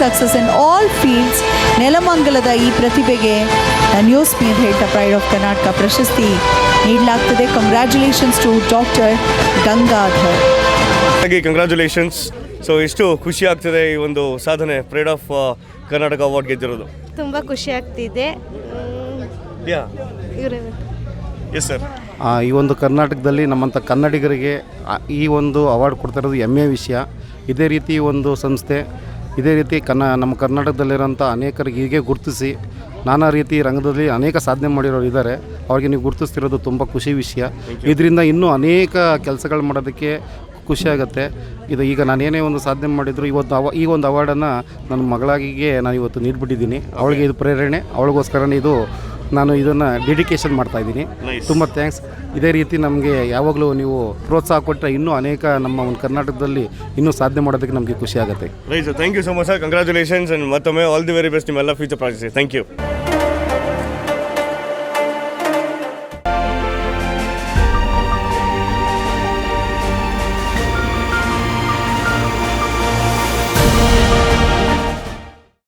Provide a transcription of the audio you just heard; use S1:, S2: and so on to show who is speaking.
S1: Success in all fields. ನೆಲಮಂಗಲದ ಈ ಪ್ರತಿಭೆಗೆ ನ್ಯೂಸ್ ಮೀರ್ ಹೇಳ್ತಾ ಪ್ರೈಡ್ ಆಫ್ ಕರ್ನಾಟಕ ಪ್ರಶಸ್ತಿ ನೀಡಲಾಗ್ತದೆ. Congratulations to doctor Gangadhar.
S2: Congratulations. So ಎಷ್ಟು ಖುಷಿ ಆಗ್ತಿದೆ ಈ ಒಂದು ಸಾಧನೆ, ಪ್ರೈಡ್ ಆಫ್ ಕರ್ನಾಟಕ ಅವಾರ್ಡ್ ಗೆದ್ದಿರೋದು.
S3: ತುಂಬ ಖುಷಿ ಆಗ್ತಿದೆ.
S2: Yes sir.
S4: ಈ ಒಂದು ಕರ್ನಾಟಕದಲ್ಲಿ ನಮ್ಮಂಥ ಕನ್ನಡಿಗರಿಗೆ ಈ ಒಂದು ಅವಾರ್ಡ್ ಕೊಡ್ತಾ ಇರೋದು ಹೆಮ್ಮೆಯ ವಿಷಯ. ಇದೇ ರೀತಿ ಒಂದು ಸಂಸ್ಥೆ ಇದೇ ರೀತಿ ನಮ್ಮ ಕರ್ನಾಟಕದಲ್ಲಿರೋಂಥ ಅನೇಕರಿಗೆ ಹೀಗೆ ಗುರುತಿಸಿ ನಾನಾ ರೀತಿ ರಂಗದಲ್ಲಿ ಅನೇಕ ಸಾಧನೆ ಮಾಡಿರೋರು ಇದ್ದಾರೆ. ಅವ್ರಿಗೆ ನೀವು ಗುರುತಿಸ್ತಿರೋದು ತುಂಬ ಖುಷಿ ವಿಷಯ. ಇದರಿಂದ ಇನ್ನೂ ಅನೇಕ ಕೆಲಸಗಳು ಮಾಡೋದಕ್ಕೆ ಖುಷಿಯಾಗುತ್ತೆ. ಇದು ಈಗ ನಾನೇನೇ ಒಂದು ಸಾಧನೆ ಮಾಡಿದ್ರು ಇವತ್ತು ಈ ಒಂದು ಅವಾರ್ಡನ್ನು ನನ್ನ ಮಗಳಾಗಿಗೆ ನಾನು ಇವತ್ತು ನೀಡಿಬಿಟ್ಟಿದ್ದೀನಿ. ಅವಳಿಗೆ ಇದು ಪ್ರೇರಣೆ, ಅವಳಿಗೋಸ್ಕರನೇ ನಾನು ಇದನ್ನು ಡೆಡಿಕೇಶನ್ ಮಾಡ್ತಾಯಿದ್ದೀನಿ. ತುಂಬ ಥ್ಯಾಂಕ್ಸ್. ಇದೇ ರೀತಿ ನಮಗೆ ಯಾವಾಗಲೂ ನೀವು ಪ್ರೋತ್ಸಾಹ ಕೊಟ್ಟರೆ ಇನ್ನೂ ಅನೇಕ ನಮ್ಮ ಒಂದು ಕರ್ನಾಟಕದಲ್ಲಿ ಇನ್ನೂ ಸಾಧನೆ ಮಾಡೋದಕ್ಕೆ ನಮಗೆ ಖುಷಿ ಆಗುತ್ತೆ.
S2: Right sir, thank you so much sir. Congratulations and ಮತ್ತೊಮ್ಮೆ ಆಲ್ ದಿ ವೆರಿ ಬೆಸ್ಟ್ ನಿಮ್ಮೆಲ್ಲ ಫ್ಯೂಚರ್ ಪ್ರಾಜೆಕ್ಟ್ಸ್. Thank you.